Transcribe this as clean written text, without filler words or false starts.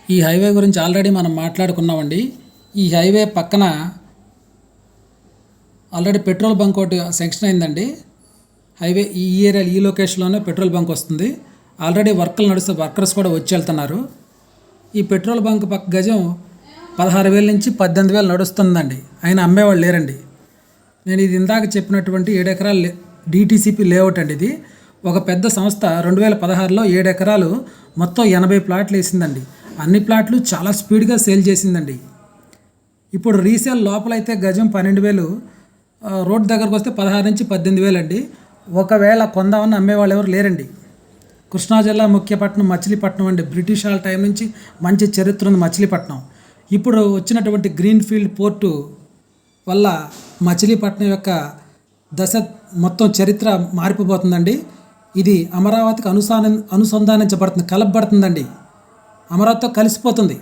ఈ హైవే గురించి ఆల్రెడీ మనం మాట్లాడుకున్నామండి. ఈ హైవే పక్కన ఆల్రెడీ పెట్రోల్ బంక్ ఒకటి శాంక్షన్ అయిందండి. హైవే ఈ ఏరియా ఈ లొకేషన్లోనే పెట్రోల్ బంక్ వస్తుంది. ఆల్రెడీ వర్క్లు నడుస్తూ వర్కర్స్ కూడా వచ్చి వెళ్తున్నారు. ఈ పెట్రోల్ బంక్ పక్క గజం 16,000 నుంచి 18,000 నడుస్తుందండి. అయినా అమ్మేవాళ్ళు లేరండి. నేను ఇది ఇందాక చెప్పినటువంటి 7 ఎకరాలు డిటీసీపీ లేఅవుట్ అండి. ఇది ఒక పెద్ద సంస్థ 2016లో 7 ఎకరాలు మొత్తం 80 ప్లాట్లు వేసిందండి. అన్ని ప్లాట్లు చాలా స్పీడ్గా సేల్ చేసిందండి. ఇప్పుడు రీసేల్ లోపలైతే గజం 12,000, రోడ్ దగ్గరకు వస్తే 16 నుంచి 18,000 అండి. ఒకవేళ కొందామని అమ్మేవాళ్ళు ఎవరు లేరండి. కృష్ణా జిల్లా ముఖ్యపట్నం మచిలీపట్నం అండి. బ్రిటిష్ వాళ్ళ టైం నుంచి మంచి చరిత్ర ఉంది మచిలీపట్నం. ఇప్పుడు వచ్చినటువంటి గ్రీన్ఫీల్డ్ పోర్టు వల్ల మచిలీపట్నం యొక్క దశ మొత్తం చరిత్ర మారిపోబోతుందండి. ఇది అమరావతికి అనుసంధానించబడుతుంది, కలపబడుతుందండి. అమరావతితో కలిసిపోతుంది.